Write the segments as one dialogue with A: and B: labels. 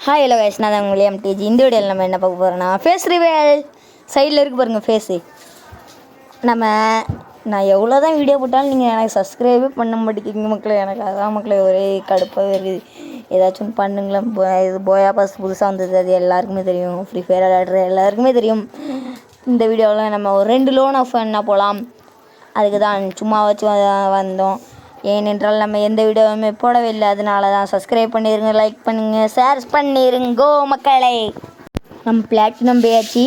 A: Hi hello guys, நான் தான் உங்கள் எம்டிஜி. இந்த வீடியோவில் நம்ம என்ன பார்க்க போகிறோன்னா ஃபேஸ் ரிவேல். சைடில் இருக்குது பாருங்கள் ஃபேஸு. நான் எவ்வளோ தான் வீடியோ போட்டாலும் நீங்கள் எனக்கு சப்ஸ்கிரைபே பண்ண மாட்டேங்கிங்க மக்களே. எனக்கு அதான் மக்களே ஒரே கடுப்பாக இருக்குது. ஏதாச்சும் பண்ணுங்களேன். இது போயா பாஸ் புதுசாக வந்தது, அது எல்லாருக்குமே தெரியும். ஃப்ரீ ஃபயர் விளையாடுற எல்லாருக்குமே தெரியும். இந்த வீடியோவில் நம்ம ஒரு 2 லோன் ஆஃப் என்ன போகலாம், அதுக்கு தான் சும்மா வச்சு வந்தோம். ஏனென்றால் நம்ம எந்த வீடியோவுமே போடவே இல்லை. அதனால தான் சப்ஸ்கிரைப் பண்ணிடுங்க, லைக் பண்ணுங்கள், ஷேர் பண்ணிடுங்கோ மக்களே. நம்ம பிளாட்டினம் பேயாச்சு.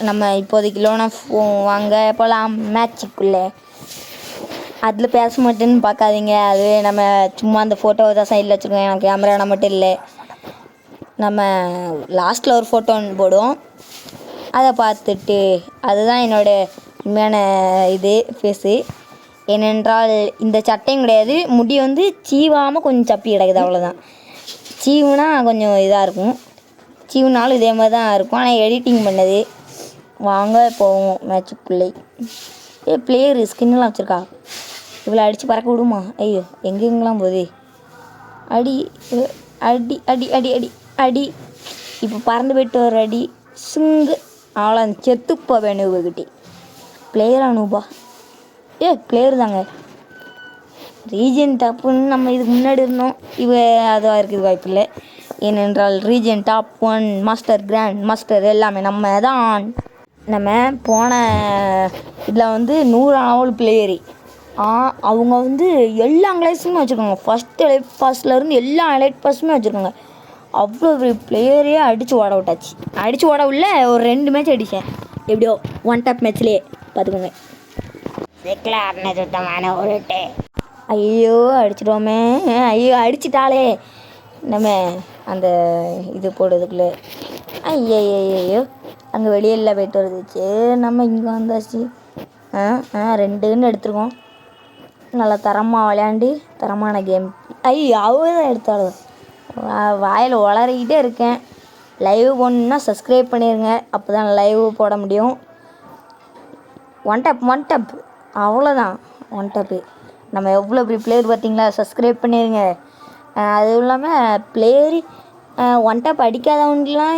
A: நம்ம இப்போதைக்கு லோன் ஆஃப் வாங்க போகலாம் மேட்சுக்குள்ளே. அதில் பேச மாட்டேன்னு பார்க்காதீங்க. அதுவே நம்ம சும்மா அந்த ஃபோட்டோவை தான் சைடில் வச்சுருக்கோம். எனக்கு கேமரா மட்டும் இல்லை. நம்ம லாஸ்ட்டில் ஒரு ஃபோட்டோ ஒன்று போடுவோம், அதை பார்த்துட்டு அதுதான் என்னோடய உண்மையான ஃபேஸு. ஏனென்றால் இந்த சட்டையும் கிடையாது, முடி வந்து சீவாமல் கொஞ்சம் சப்பி கிடக்குது, அவ்வளோதான். சீவுனா கொஞ்சம் இதாக இருக்கும், சீவுனாலும் இதே மாதிரி தான் இருக்கும். ஆனால் எடிட்டிங் பண்ணது. வாங்க போவோம் மேட்சுக்குள்ளே. பிளேயரு ஸ்கின்னெலாம் வச்சுருக்கா, இவ்வளோ அடித்து பறக்க விடுமா? ஐயோ, எங்கெங்கெல்லாம் போகுது. அடி அடி அடி அடி அடி அடி. இப்போ பறந்து போய்ட்டு ஒரு அடி சிங்கு, அவ்வளோ செத்துப்போ வேணும் இவகிட்டே. பிளேயர் அனுபா, பிளேயர் தாங்க. ரீஜன் டாப்புன்னு நம்ம இதுக்கு முன்னாடி இருந்தோம். அதுவாக இருக்குது வாய்ப்பு இல்லை. ஏனென்றால் region top 1 master grand master எல்லாமே நம்ம தான். நம்ம போன இதில் வந்து 100 பிளேயரு. அவங்க வந்து எல்லா அங்கலைஸுமே வச்சுருக்காங்க. ஃபஸ்ட்டு எலைட் பாஸ்லேருந்து எல்லா எலைட் பாஸுமே வச்சுருக்காங்க. அவ்வளோ பெரிய பிளேயரே அடித்து ஓட விட்டாச்சு. அடித்து ஓட உள்ள ஒரு 2 மேட்ச் அடித்தேன், எப்படியோ 1 டாப் மேட்ச்லேயே பார்த்துக்கோங்க. சுத்தமான உருட்டு. ஐயோ அடிச்சிடுவோமே, ஐயோ அடிச்சிட்டாலே. நம்ம அந்த இது போடுறதுக்குள்ளே ஐயோ அங்கே வெளியில் போய்ட்டு வருதுச்சு. நம்ம இங்கே வந்தாச்சு. 2ன்னு எடுத்துருக்கோம். நல்லா தரமாக விளையாண்டு தரமான கேம். அவ தான் எடுத்தாலும் வாயில் வளரிக்கிட்டே இருக்கேன். லைவ் போடணுன்னா சப்ஸ்கிரைப் பண்ணிடுங்க, அப்போ தான் லைவ் போட முடியும். ஒன் டப் அவ்வளோதான். 1 டப்பு. நம்ம எவ்வளோ பெரிய பிளேயர் பார்த்தீங்களா? சப்ஸ்கிரைப் பண்ணிடுங்க. அதுவும் இல்லாமல் பிளேயரு 1 டப் அடிக்காதவங்கலாம்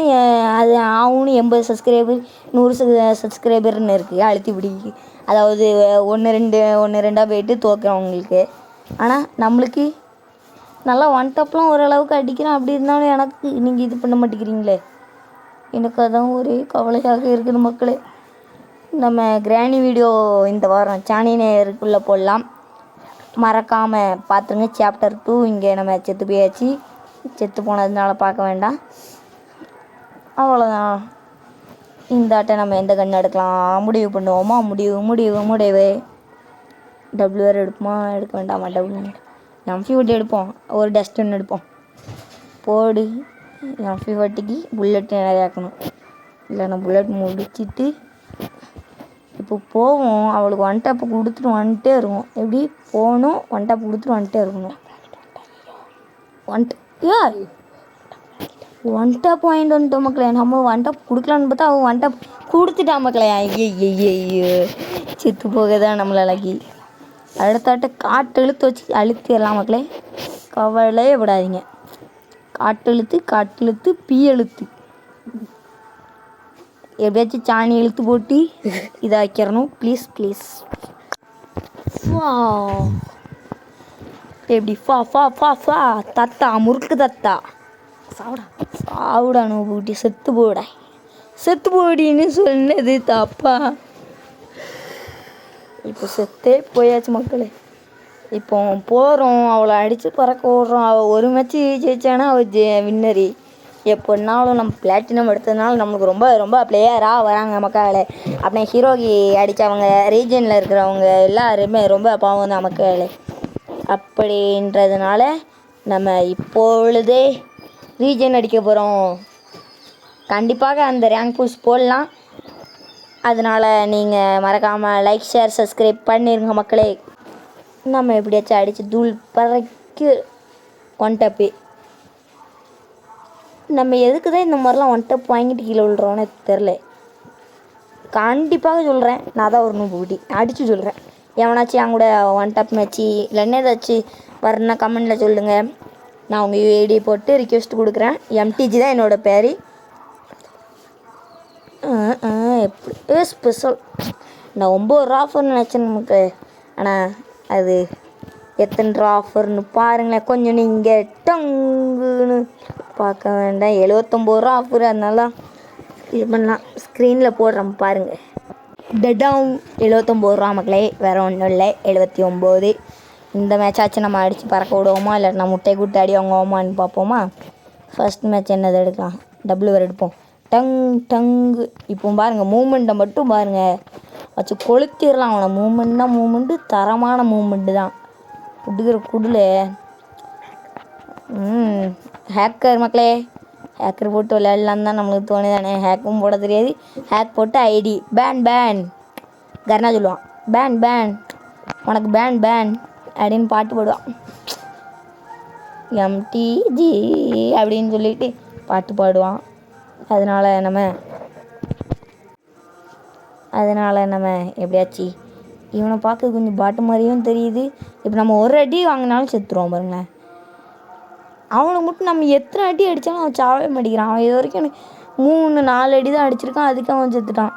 A: அது ஆகும்னு 80 சப்ஸ்கிரைபர் 100 சப்ஸ்கிரைபர்னு இருக்குது. அழுத்தி பிடி, அதாவது 1-2 போய்ட்டு தோக்குறவங்களுக்கு. ஆனால் நம்மளுக்கு நல்லா 1 டப்லாம் ஓரளவுக்கு அடிக்கிறோம். அப்படி இருந்தாலும் எனக்கு நீங்கள் இது பண்ண மாட்டேங்கிறீங்களே. எனக்கு அதான் ஒரே கவலையாக இருக்குது மக்களே. நம்ம கிராணி வீடியோ இந்த வாரம் சாணினேருக்குள்ளே போடலாம், மறக்காமல் பார்த்துருங்க. சாப்டர் 2. இங்கே நம்ம செத்து போயாச்சு. செத்து போனதுனால பார்க்க வேண்டாம், அவ்வளோதான். இந்த ஆட்டை நம்ம எந்த கண் எடுக்கலாம் முடிவு பண்ணுவோமா? முடிவு WR எடுப்போமா, எடுக்க வேண்டாமா? M50 எடுப்போம். ஒரு டஸ்ட்பின் எடுப்போம். போடு. M50க்கு புல்லட் நிறையா இருக்கணும். இல்லைன்னா புல்லட் முடிச்சுட்டு இப்போ போவோம். அவளுக்கு 1 டப்பு கொடுத்துட்டு வந்துட்டே இருக்கும். எப்படி போகணும்? 1 டப்பு கொடுத்துட்டு வந்துட்டே இருக்கணும். 1 டப் வாங்கிட்டு வந்துட்டோம் மக்களே. நம்ம 1 டப் கொடுக்கலான்னு பார்த்தா அவன் 1 டப் கொடுத்துட்டா மக்களே. ஐயோ செத்து போக தான் நம்மளை அழகி. அடுத்தாட்ட காட்டு இழுத்து வச்சு அழுத்திடலாம் மக்களே, கவலையே விடாதீங்க. காட்டு இழுத்து பீ எழுத்து எப்படியாச்சும் சாணி இழுத்து போட்டு இதாக்கிறணும். ப்ளீஸ். எப்படி ஃபா தத்தா முறுக்கு தத்தா சாவுடா நோபூட்டி. செத்து போடின்னு சொன்னது தப்பா? இப்போ செத்தே போயாச்சு மக்களே. இப்போ போகிறோம், அவளை அடித்து பறக்க விட்றோம். அவள் ஒரு மேட்ச்சு ஜெயிச்சானா அவள் வின்னரு. எப்போனாலும் நம்ம பிளாட்டினம் எடுத்ததுனால நம்மளுக்கு ரொம்ப பிளேயராக வராங்க மக்களே. அப்படியே ஹீரோகி அடித்தவங்க, ரீஜனில் இருக்கிறவங்க எல்லாருமே ரொம்ப பாவம் தான் மக்களே. அப்படின்றதுனால நம்ம இப்பொழுதே ரீஜன் அடிக்க போகிறோம். கண்டிப்பாக அந்த ரேங்க் புஷ் போடலாம். அதனால் நீங்கள் மறக்காமல் லைக் ஷேர் சப்ஸ்கிரைப் பண்ணிடுங்க மக்களே. நம்ம எப்படியாச்சும் அடித்து தூள் பறக்கு 1 டப்பு. நம்ம எதுக்கு தான் இந்த மாதிரிலாம் 1 டப் வாங்கிட்டு கீழே விழுறோன்னு தெரில. கண்டிப்பாக சொல்கிறேன், நான் தான் ஒரு நூபூட்டி அடித்து சொல்கிறேன். எவனாச்சும் என் கூட 1 டப் மேட்ச்சு இல்லைன்னா ஏதாச்சும் வரணுன்னா கமெண்டில் சொல்லுங்கள். நான் உங்கள் யூஐடி போட்டு ரிக்வெஸ்ட் கொடுக்குறேன். எம்டிஜி தான் என்னோடய பேர். எப்படி ஸ்பெஷல் நான் 9 ஆஃபர்னு நினச்சேன் நமக்கு. ஆனால் அது எத்தனை ஆஃபர்னு பாருங்களேன். கொஞ்சம் நீங்கள் டங்குன்னு பார்க்க வேண்டாம். 79 ஆஃபர். அதனால இது பண்ணலாம். ஸ்க்ரீனில் போடுறோம் பாருங்கள். டெட்டாவும் 79 மக்களே, வேறு ஒன்றும் இல்லை. 79. இந்த மேட்சாச்சும் நம்ம அடித்து பறக்க விடுவோமா, இல்லை நம்ம முட்டை கூட்டு அடி வாங்குவோமான்னு பார்ப்போமா. ஃபஸ்ட் மேட்ச் என்னது எடுக்கலாம்? டபுள் வேறு எடுப்போம். டங்கு. இப்போ பாருங்கள், மூமெண்ட்டை மட்டும் பாருங்கள், வச்சு கொளுத்திடலாம் அவனை. மூமெண்ட்டு தரமான மூமெண்ட்டு தான். குடுக்கிற குடில் ஹேக்கர் மக்களே, ஹேக்கர் போட்டு விளையாடலாம் தான் நம்மளுக்கு தோணுதானே. ஹேக்கும் போட தெரியாது. ஹேக் போட்டு ஐடி பேன் கர்னா சொல்லுவான். பேன் உனக்கு பேன் அப்படின்னு பாட்டு போடுவான். எம்டிஜி அப்படின்னு சொல்லிட்டு பாட்டு பாடுவான். அதனால் நம்ம எப்படியாச்சு இவனை பார்க்க கொஞ்சம் பாட்டு மாதிரியும் தெரியுது. இப்போ நம்ம ஒரு அடி வாங்கினாலும் செத்துருவோம் பாருங்களேன். அவனை மட்டும் நம்ம எத்தனை அடி அடித்தாலும் அவன் சாவே மாட்டேங்கிறான். அவன் இது வரைக்கும் எனக்கு 3-4 அடி தான் அடிச்சிருக்கான். அதுக்கு அவன் செத்துட்டான்.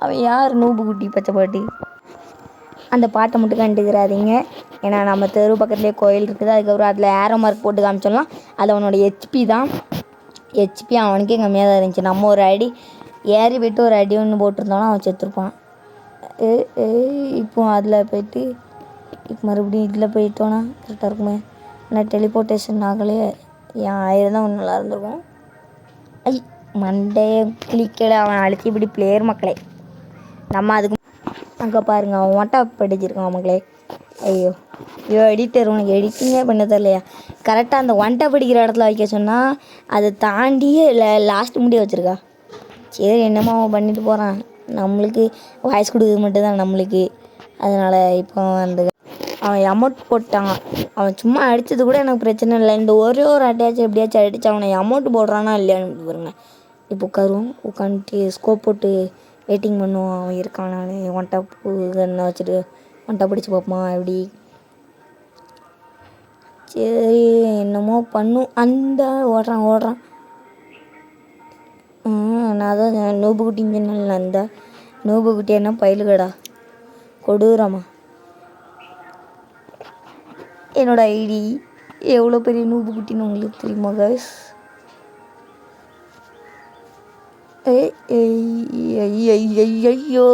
A: அவன் யார்? நூபு குட்டி பச்சை பாட்டி. அந்த பாட்டை மட்டும் கண்டுக்கிறாதீங்க. ஏன்னா நம்ம தெரு பக்கத்துலேயே கோயில் இருக்குது. அதுக்கப்புறம் அதில் ஏரோ மார்க் போட்டு காமிச்சோம்னா அது அவனோட ஹெச்பி தான். ஹெச்பி அவனுக்கே கம்மியாக தான் இருந்துச்சு. நம்ம ஒரு அடி ஏறி போய்ட்டு ஒரு அடி ஒன்று போட்டிருந்தோன்னா அவன் செத்துருப்பான். இப்போ அதில் போய்ட்டு இப்போ மறுபடியும் இதில் போயிட்டோன்னா கரெக்டாக இருக்குமே. ஆனால் டெலிபோர்ட்டேஷன் ஆகலே. என் ஆயிரம் தான் ஒன்று நல்லா இருந்திருக்கும். மண்டையை கிளிக்கடை அவன் அழுத்தி இப்படி பிளேயர் மக்களே. நம்ம அதுக்கு அங்கே பாருங்கள், அவன் ஒட்டா படிச்சிருக்கான் மக்களே. ஐயோ எடிட்டர் உனக்கு எடிட்டிங்கே பண்ண தரலையா? கரெக்டாக அந்த ஒன்ட்டை படிக்கிற இடத்துல வைக்க சொன்னால் அதை தாண்டியே லாஸ்ட் முடிய வச்சுருக்கா. சரி என்னமோ அவன் பண்ணிட்டு போகிறான். நம்மளுக்கு வாய்ஸ் கொடுக்குறது மட்டும்தான் நம்மளுக்கு. அதனால் இப்போ அவன் அமௌண்ட் போட்டான். அவன் சும்மா அடித்தது கூட எனக்கு பிரச்சனை இல்லை. இந்த ஒரே ஒரு அட்டையாச்சும் எப்படியாச்சும் அடித்து அவனை அமௌண்ட் போடுறானா இல்லையான்னு பாருங்க. இப்போ உட்காந்துட்டு ஸ்கோப் போட்டு வெயிட்டிங் பண்ணுவான். அவன் இருக்கான். நான் ஒன்ட்டா கண்ணை வச்சுட்டு ஒன்ட்டா பிடிச்சி பார்ப்பான் எப்படி. சரி என்னமோ பண்ணும். அந்த ஓடுறான். நான் தான் நோபு குட்டின்னு சொன்னேன்ல, அந்த நோபு குட்டி என்ன பயிலுகடா கொடூரமா. என்னோடய ஐடி எவ்வளோ பெரிய நூபு குட்டின்னு உங்களுக்கு தெரியுமா கைஸ்? ஐயோ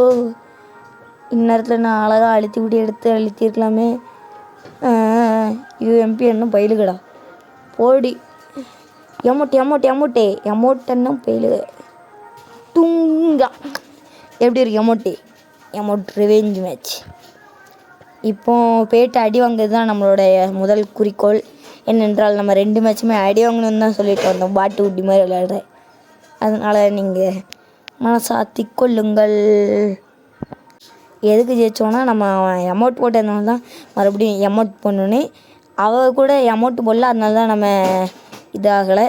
A: இந்நேரத்தில் நான் அழகாக அழுத்திருக்கலாமே. யூஎம்பி என்ன பயிலுகடா போடி. எமௌண்ட் என்ன பயிலுக துங்கா. எப்படி இருக்கு எமௌண்ட் ரிவெஞ்ச் மேட்ச். இப்போ போய்ட்டு அடி வாங்குறது தான் நம்மளுடைய முதல் குறிக்கோள். என்னென்றால் நம்ம 2 மேட்சுமே அடி வாங்கணும்னு தான் சொல்லிட்டு வந்தோம். பாட்டு ஊட்டி மாதிரி விளையாடுறேன். அதனால் நீங்கள் மனசாத்தி கொள்ளுங்கள். எதுக்கு ஜெயிச்சோன்னா நம்ம அமௌண்ட் போட்டதுனால தான் மறுபடியும் அமௌண்ட் பண்ணோன்னே. அவள் கூட அமௌண்ட் போடல. அதனால தான் நம்ம இதாகலை.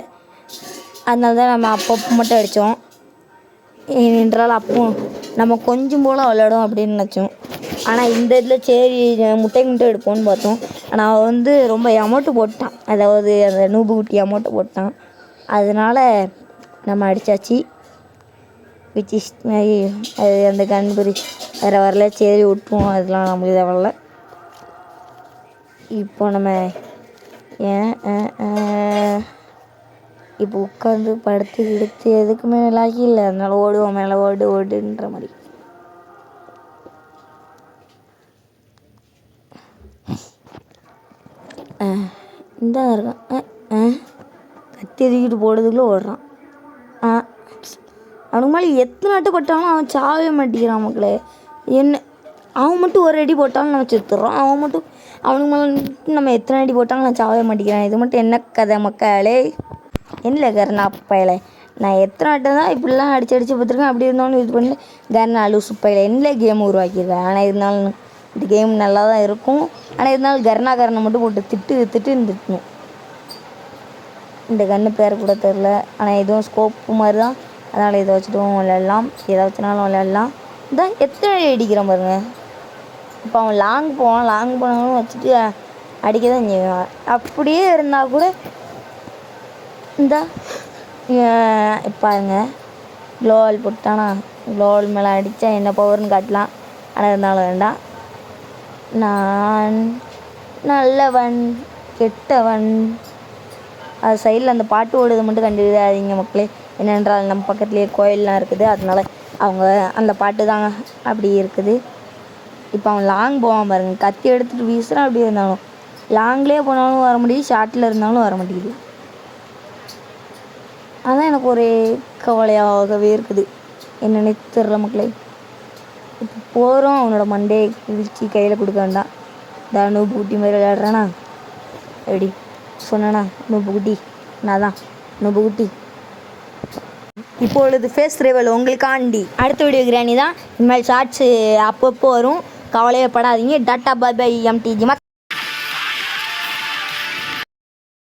A: அதனால தான் நம்ம அப்பப்போ மட்டும் அடித்தோம். ஏனென்றால் அப்போ நம்ம கொஞ்சம் போல் விளையாடும் அப்படின்னு நினச்சோம். ஆனால் இந்த இதில் சரி முட்டை எடுப்போம்னு பார்த்தோம். ஆனால் அவன் ரொம்ப அமௌண்ட்டு போட்டான். அதாவது அந்த நூபு குட்டி அமௌண்ட்டு போட்டான். அதனால் நம்ம அடித்தாச்சு. அது அந்த கண்புரி வேறு வரல. சரி விட்டுருவோம், அதெல்லாம் நம்மளுக்கு இதை வரல. இப்போ நம்ம இப்போ உட்காந்து படுத்து எடுத்து எதுக்குமே லாக்கி இல்லை. அதனால ஓடுவோம் மேலே ஓடுன்ற மாதிரி. இந்த இருக்கான் கத்தி எதுக்கிட்டு போடுறதுக்குள்ளே ஓடுறான். அவனுக்கு மேலே எத்தனை அட்டை போட்டாலும் அவன் சாவே மாட்டேங்கிறான் மக்களே. அவன் மட்டும் ஒரு அடி போட்டாலும் நம்ம செத்துடுறோம். அவனுக்கு மேலே நம்ம எத்தனை அடி போட்டாலும் நான் சாவே மாட்டேங்கிறான். இது மட்டும் என்ன கதை மக்களே? என்ன கர்ணா பையலை, நான் எத்தனை அட்டை தான் இப்படிலாம் அடித்து பார்த்துருக்கேன். அப்படி இருந்தாலும் இது பண்ணி கர்ணா லூசு பையலை என்ன கேம் உருவாக்கியிருக்கேன். ஆனால் இருந்தாலும் இந்த கேம் நல்லா தான் இருக்கும். ஆனால் இருந்தாலும் கர்ணை மட்டும் போட்டு திட்டுன்னு திட்டணும். இந்த கன்று பேர் கூட தெரில. ஆனால் இதுவும் ஸ்கோப்பு மாதிரி தான். அதனால் இதை வச்சுட்டும் விளையாடலாம். எதை வச்சுனாலும் விளையாடலாம். இதான் எத்தனை அடிக்கிறோம் பாருங்க. இப்போ அவன் லாங் போனாலும் வச்சுட்டு அடிக்க தான் செய்வான். அப்படியே இருந்தால் கூட இந்த பாருங்க க்ளோவால் போட்டானா, க்ளோவால் மேலே அடித்தா என்ன பவர்னு காட்டலாம். ஆனால் இருந்தாலும் வேண்டாம். நான் நல்லவன் கெட்டவன். அது சைடில் அந்த பாட்டு ஓடுறது மட்டும் கண்டுவிடாதீங்க மக்களே. என்னென்றால் நம்ம பக்கத்துலேயே கோயிலெலாம் இருக்குது, அதனால அவங்க அந்த பாட்டு தாங்க அப்படி இருக்குது. இப்போ அவன் லாங் போவான் பாருங்க, கத்தி எடுத்துகிட்டு வீசுகிறான். அப்படி இருந்தாலும் லாங்லேயே போனாலும் வர முடியுது, ஷார்ட்டில் இருந்தாலும் வர மாட்டேங்குது. அதான் எனக்கு ஒரே கவலையாகவே இருக்குது, என்னென்னு தெரில மக்களே. இப்போ போகிறோம், அவனோட மண்டையை கிழிச்சி கையில் கொடுக்க வேண்டாம். இந்த நூப்பு குட்டி மாதிரி விளையாடுறானா, எப்படி சொன்னா நூப்பு குட்டி, நான் தான் நூப்பு குட்டி. இப்பொழுது ஃபேஸ் ரிவல் உங்களுக்காண்டி அடுத்த வீடியோ கிராணி தான். இனிமேல் ஷார்ட்ஸு அப்பப்போ வரும், கவலையே படாதீங்க. Tata bye bye MTG.